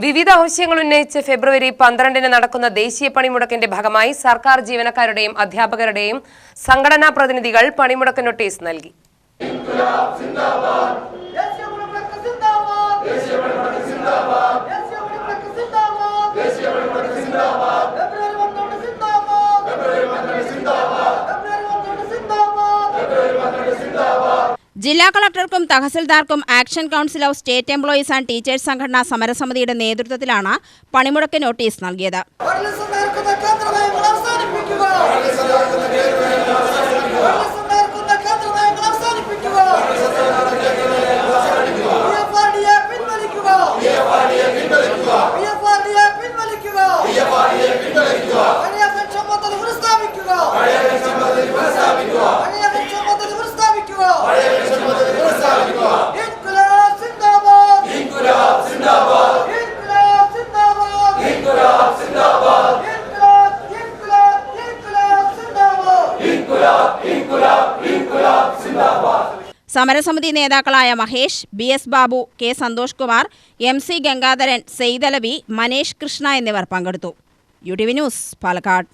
വിവിധ ആവശ്യങ്ങൾ ഉന്നയിച്ച് ഫെബ്രുവരി 12-ന് നടക്കുന്ന ദേശീയ പണിമുടക്കിന്റെ ഭാഗമായി സർക്കാർ ജീവനക്കാരുടെയും അധ്യാപകരുടെയും സംഘടനാ പ്രതിനിധികൾ പണിമുടക്ക് നോട്ടീസ് നൽകി. ജില്ലാ കളക്ടർക്കും തഹസിൽദാർക്കും action council of state employees and teachers സംഘടനാ സമരസമിതിയുടെ നേതൃത്വത്തിലാണ് പണിമുടക്ക് നോട്ടീസ് നൽകിയത്. സമരസമിതി നേതാക്കളായ Mahesh, BS Babu, K Santhosh Kumar, MC Gangadharan, Saidalavi, Manesh Krishna എന്നിവർ പങ്കെടുത്തു. UTV news, Palakkad.